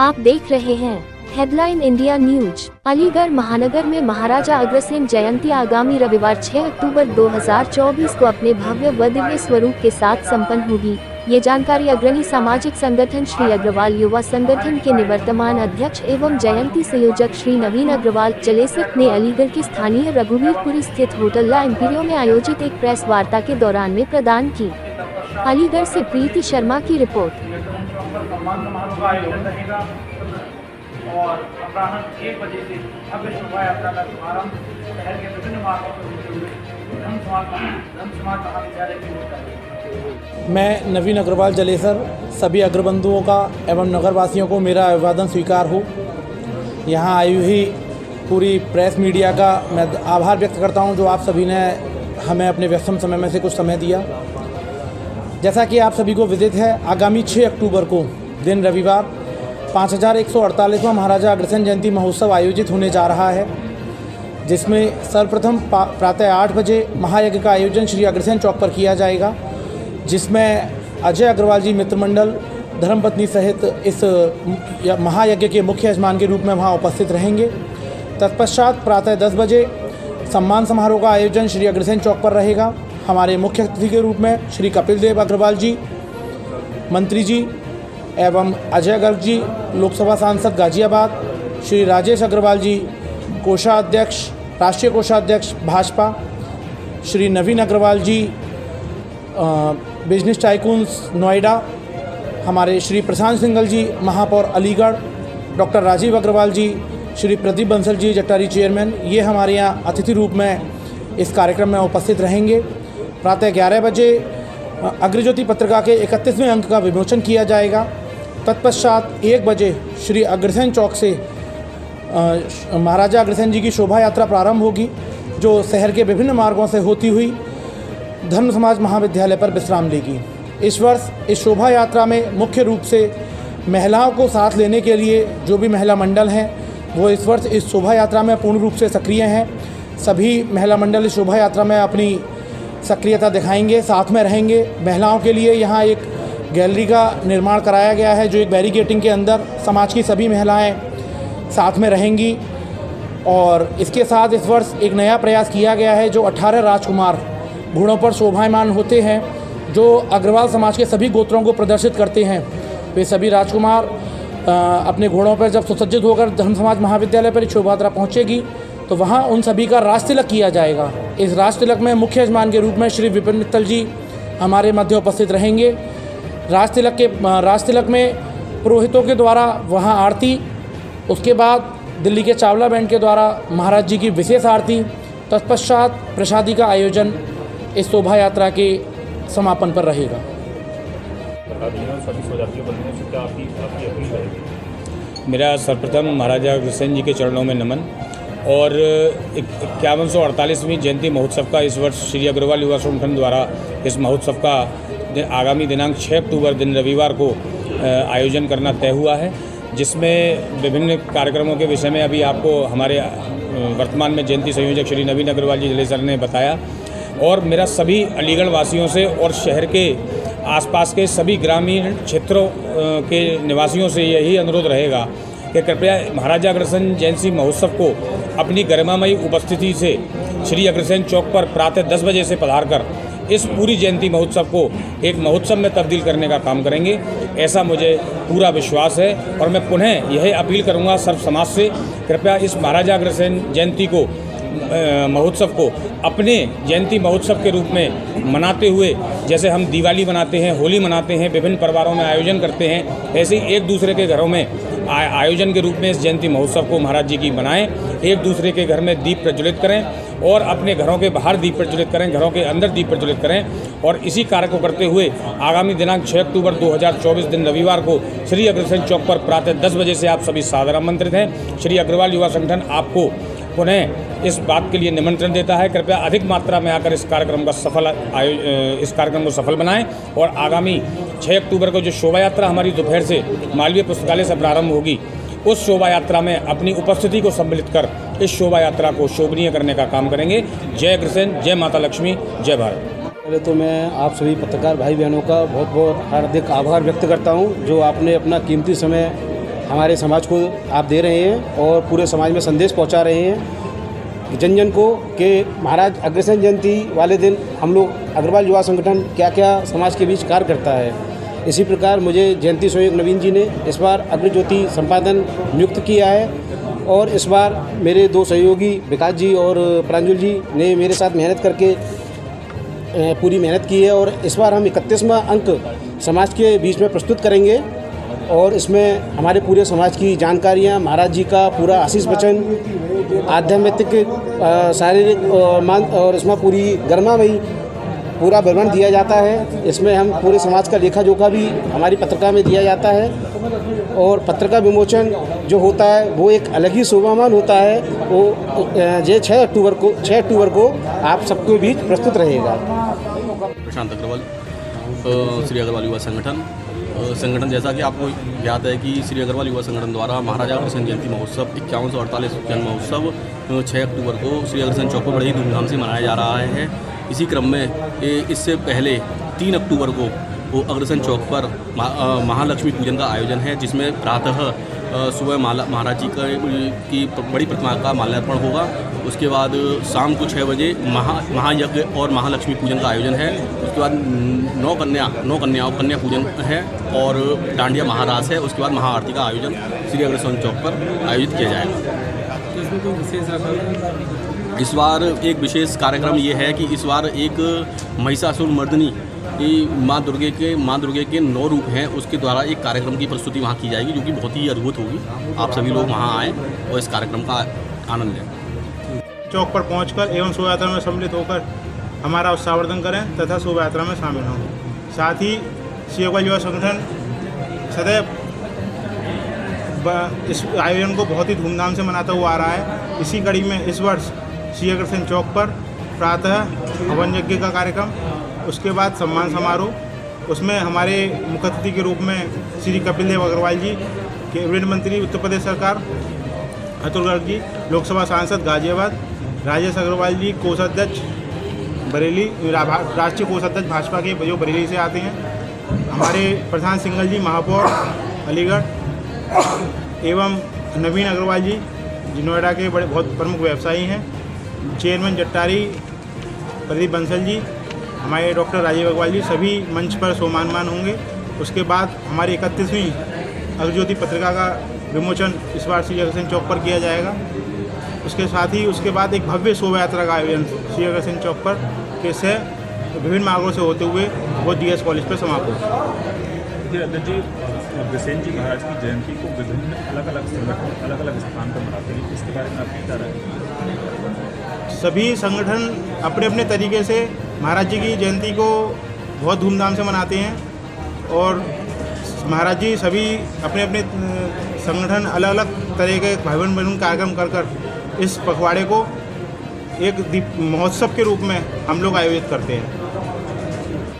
आप देख रहे हैं हेडलाइन इंडिया न्यूज। अलीगढ़ महानगर में महाराजा अग्रसेन जयंती आगामी रविवार 6 अक्टूबर 2024 को अपने भव्य व दिव्य स्वरूप के साथ संपन्न होगी। ये जानकारी अग्रणी सामाजिक संगठन श्री अग्रवाल युवा संगठन के निवर्तमान अध्यक्ष एवं जयंती संयोजक श्री नवीन अग्रवाल जलेसर ने अलीगढ़ के स्थानीय रघुवीरपुरी स्थित होटल ला एम्पिरियो में आयोजित एक प्रेस वार्ता के दौरान में प्रदान की। अलीगढ़ से प्रीति शर्मा की रिपोर्ट। और अपराह्न 1 बजे से भव्य शोभा यात्रा का शुभारंभ शहर के विभिन्न मार्गों पर होते हुए धर्म समाज महाविद्यालय की ओर करेंगे। मैं नवीन अग्रवाल जलेसर सभी अग्रबंधुओं का एवं नगरवासियों को मेरा अभिवादन स्वीकार हो। यहाँ आई हुई पूरी प्रेस मीडिया का मैं आभार व्यक्त करता हूँ जो आप सभी ने हमें अपने व्यस्तम समय में से कुछ समय दिया। जैसा कि आप सभी को विदित है, आगामी 6 अक्टूबर को दिन रविवार 5148वां महाराजा अग्रसेन जयंती महोत्सव आयोजित होने जा रहा है, जिसमें सर्वप्रथम प्रातः 8 बजे महायज्ञ का आयोजन श्री अग्रसेन चौक पर किया जाएगा, जिसमें अजय अग्रवाल जी मित्रमंडल धर्मपत्नी सहित इस महायज्ञ के मुख्य यजमान के रूप में वहां उपस्थित रहेंगे। तत्पश्चात प्रातः 10 बजे सम्मान समारोह का आयोजन श्री अग्रसेन चौक पर रहेगा। हमारे मुख्य अतिथि के रूप में श्री कपिल देव अग्रवाल जी, मंत्री जी एवं अजय गर्ग जी, लोकसभा सांसद गाजियाबाद, श्री राजेश अग्रवाल जी, कोषाध्यक्ष, राष्ट्रीय कोषाध्यक्ष भाजपा, श्री नवीन अग्रवाल जी, बिजनेस टाइकून्स नोएडा, हमारे श्री प्रशांत सिंघल जी, महापौर अलीगढ़, डॉक्टर राजीव अग्रवाल जी, श्री प्रदीप बंसल जी, जट्टारी चेयरमैन, ये हमारे यहाँ अतिथि रूप में इस कार्यक्रम में उपस्थित रहेंगे। प्रातः 11 बजे अग्रज्योति पत्रिका के 31वें अंक का विमोचन किया जाएगा। तत्पश्चात 1 बजे श्री अग्रसेन चौक से महाराजा अग्रसेन जी की शोभा यात्रा प्रारंभ होगी, जो शहर के विभिन्न मार्गों से होती हुई धर्म समाज महाविद्यालय पर विश्राम लेगी। इस वर्ष इस शोभा यात्रा में मुख्य रूप से महिलाओं को साथ लेने के लिए जो भी महिला मंडल हैं वो इस वर्ष इस शोभा यात्रा में पूर्ण रूप से सक्रिय हैं। सभी महिला मंडल इस शोभा यात्रा में अपनी सक्रियता दिखाएंगे, साथ में रहेंगे। महिलाओं के लिए यहाँ एक गैलरी का निर्माण कराया गया है, जो एक बैरिकेटिंग के अंदर समाज की सभी महिलाएं साथ में रहेंगी। और इसके साथ इस वर्ष एक नया प्रयास किया गया है, जो 18 राजकुमार घोड़ों पर शोभायमान होते हैं, जो अग्रवाल समाज के सभी गोत्रों को प्रदर्शित करते हैं। वे सभी राजकुमार अपने घोड़ों पर जब सुसज्जित होकर धर्म समाज महाविद्यालय पर शोभा यात्रा पहुँचेगी तो वहाँ उन सभी का राज तिलक किया जाएगा। इस राज तिलक में मुख्य यजमान के रूप में श्री विपिन मित्तल जी हमारे मध्य उपस्थित रहेंगे। राज तिलक में पुरोहितों के द्वारा वहाँ आरती, उसके बाद दिल्ली के चावला बैंड के द्वारा महाराज जी की विशेष आरती, तत्पश्चात प्रसादी का आयोजन इस शोभा यात्रा के समापन पर रहेगा। मेरा सर्वप्रथम महाराजा अग्रसेन जी के चरणों में नमन और 5148वीं जयंती महोत्सव का इस वर्ष श्री अग्रवाल युवा संगठन द्वारा इस महोत्सव का आगामी दिनांक 6 अक्टूबर दिन रविवार को आयोजन करना तय हुआ है, जिसमें विभिन्न कार्यक्रमों के विषय में अभी आपको हमारे वर्तमान में जयंती संयोजक श्री नवीन अग्रवाल जी जलेसर ने बताया। और मेरा सभी अलीगढ़ वासियों से और शहर के आसपास के सभी ग्रामीण क्षेत्रों के निवासियों से यही अनुरोध रहेगा कि कृपया महाराजा अग्रसेन जयंती महोत्सव को अपनी गरिमामयी उपस्थिति से श्री अग्रसेन चौक पर प्रातः 10 बजे से पधारकर इस पूरी जयंती महोत्सव को एक महोत्सव में तब्दील करने का काम करेंगे, ऐसा मुझे पूरा विश्वास है। और मैं पुनः यह अपील करूंगा सर्व समाज से, कृपया इस महाराजा अग्रसेन जयंती को महोत्सव को अपने जयंती महोत्सव के रूप में मनाते हुए, जैसे हम दिवाली मनाते हैं, होली मनाते हैं, विभिन्न परिवारों में आयोजन करते हैं, ऐसे ही एक दूसरे के घरों में आयोजन के रूप में इस जयंती महोत्सव को महाराज जी की मनाएं। एक दूसरे के घर में दीप प्रज्वलित करें और अपने घरों के बाहर दीप प्रज्वलित करें, घरों के अंदर दीप प्रज्वलित करें। और इसी कार्य को करते हुए आगामी दिनांक 6 अक्टूबर 2024 दिन रविवार को श्री अग्रसेन चौक पर प्रातः 10 बजे से आप सभी सादर आमंत्रित हैं। श्री अग्रवाल युवा संगठन आपको पुनः इस बात के लिए निमंत्रण देता है, कृपया अधिक मात्रा में आकर इस कार्यक्रम को सफल बनाएं। और आगामी 6 अक्टूबर को जो शोभा यात्रा हमारी दोपहर से मालवीय पुस्तकालय से प्रारंभ होगी, उस शोभा यात्रा में अपनी उपस्थिति को सम्मिलित कर इस शोभा यात्रा को शोभनीय करने का काम करेंगे। जय अग्रसेन, जय माता लक्ष्मी, जय भारत। पहले तो मैं आप सभी पत्रकार भाई बहनों का बहुत बहुत हार्दिक आभार व्यक्त करता हूं, जो आपने अपना कीमती समय हमारे समाज को आप दे रहे हैं और पूरे समाज में संदेश पहुंचा रहे हैं जन जन को कि महाराज अग्रसेन जयंती वाले दिन हम लोग अग्रवाल युवा संगठन क्या क्या समाज के बीच कार्य करता है। इसी प्रकार मुझे जयंती सहयोग नवीन जी ने इस बार अग्रज्योति संपादन नियुक्त किया है और इस बार मेरे दो सहयोगी विकास जी और प्रांजल जी ने मेरे साथ मेहनत करके पूरी मेहनत की है और इस बार हम 31वां अंक समाज के बीच में प्रस्तुत करेंगे और इसमें हमारे पूरे समाज की जानकारियाँ, महाराज जी का पूरा आशीष वचन, आध्यात्मिक, शारीरिक और इसमें पूरी गर्मामयी पूरा विवरण दिया जाता है। इसमें हम पूरे समाज का लेखा जोखा भी हमारी पत्रिका में दिया जाता है और पत्रिका विमोचन जो होता है वो एक अलग ही शोभामान होता है। वो ये 6 अक्टूबर को आप सबके बीच प्रस्तुत रहेगा। प्रशांत अग्रवाल, श्री अग्रवाल युवा संगठन जैसा कि आपको याद है कि श्री अग्रवाल युवा संगठन द्वारा महाराजा अग्रसेन जयंती महोत्सव 5148 जन्म महोत्सव 6 अक्टूबर को श्री अग्रसेन चौक पर बड़ी ही धूमधाम से मनाया जा रहा है। इसी क्रम में इससे पहले 3 अक्टूबर को वो अग्रसेन चौक पर महालक्ष्मी पूजन का आयोजन है, जिसमें प्रातः सुबह महाराज जी की बड़ी प्रतिमा का माल्यार्पण होगा। उसके बाद शाम को 6 बजे महायज्ञ और महालक्ष्मी पूजन का आयोजन है। उसके बाद 9 कन्याओं कन्या पूजन है और डांडिया महारास है। उसके बाद महाआरती का आयोजन श्री अग्रसेन चौक पर आयोजित किया जाएगा। तो इसमें कोई विशेष रखा इस बार एक विशेष कार्यक्रम ये है कि इस बार एक महिषासुर मर्दिनी माँ दुर्गे के 9 रूप हैं, उसके द्वारा एक कार्यक्रम की प्रस्तुति वहाँ की जाएगी, जो कि बहुत ही अद्भुत होगी। आप सभी लोग वहाँ आएँ और इस कार्यक्रम का आनंद लें। चौक पर पहुंचकर एवं शोभा यात्रा में सम्मिलित होकर हमारा उत्साहवर्धन करें तथा शोभा यात्रा में शामिल हों। साथ ही श्री अग्रवाल युवा संगठन सदैव इस आयोजन को बहुत ही धूमधाम से मनाता हुआ आ रहा है। इसी कड़ी में इस वर्ष श्री अग्रसेन चौक पर प्रातः हवन यज्ञ का कार्यक्रम, उसके बाद सम्मान समारोह, उसमें हमारे मुख्य अतिथि के रूप में श्री कपिल देव अग्रवाल जी, कैबिनेट मंत्री उत्तर प्रदेश सरकार, अतुल जी, लोकसभा सांसद गाजियाबाद, राजेश अग्रवाल जी कोषाध्यक्ष बरेली, राष्ट्रीय कोषाध्यक्ष भाजपा के जो बरेली से आते हैं, हमारे प्रधान सिंघल जी महापौर अलीगढ़ एवं नवीन अग्रवाल जी जो नोएडा के बड़े बहुत प्रमुख व्यवसायी हैं, चेयरमैन जट्टारी प्रदीप बंसल जी, हमारे डॉक्टर राजीव अग्रवाल जी, सभी मंच पर शोभायमान होंगे। उसके बाद हमारी 31वीं अग्रज्योति पत्रिका का विमोचन इस बार श्री अग्रसेन चौक पर किया जाएगा। उसके साथ ही उसके बाद एक भव्य शोभा यात्रा का आयोजन श्री अग्रसेन चौक पर से विभिन्न मार्गों से होते हुए वो DS कॉलेज पर समाप्त होगा। अग्रसेन जी महाराज की जयंती को विभिन्न अलग अलग संगठन अलग अलग स्थान पर मनाते हैं, इसके बारे में आप क्या राय है? सभी संगठन अपने अपने तरीके से महाराज जी की जयंती को बहुत धूमधाम से मनाते हैं और महाराज जी सभी अपने अपने संगठन अलग अलग तरह के भाईबंधन कार्यक्रम कर इस पखवाड़े को एक महोत्सव के रूप में हम लोग आयोजित करते हैं।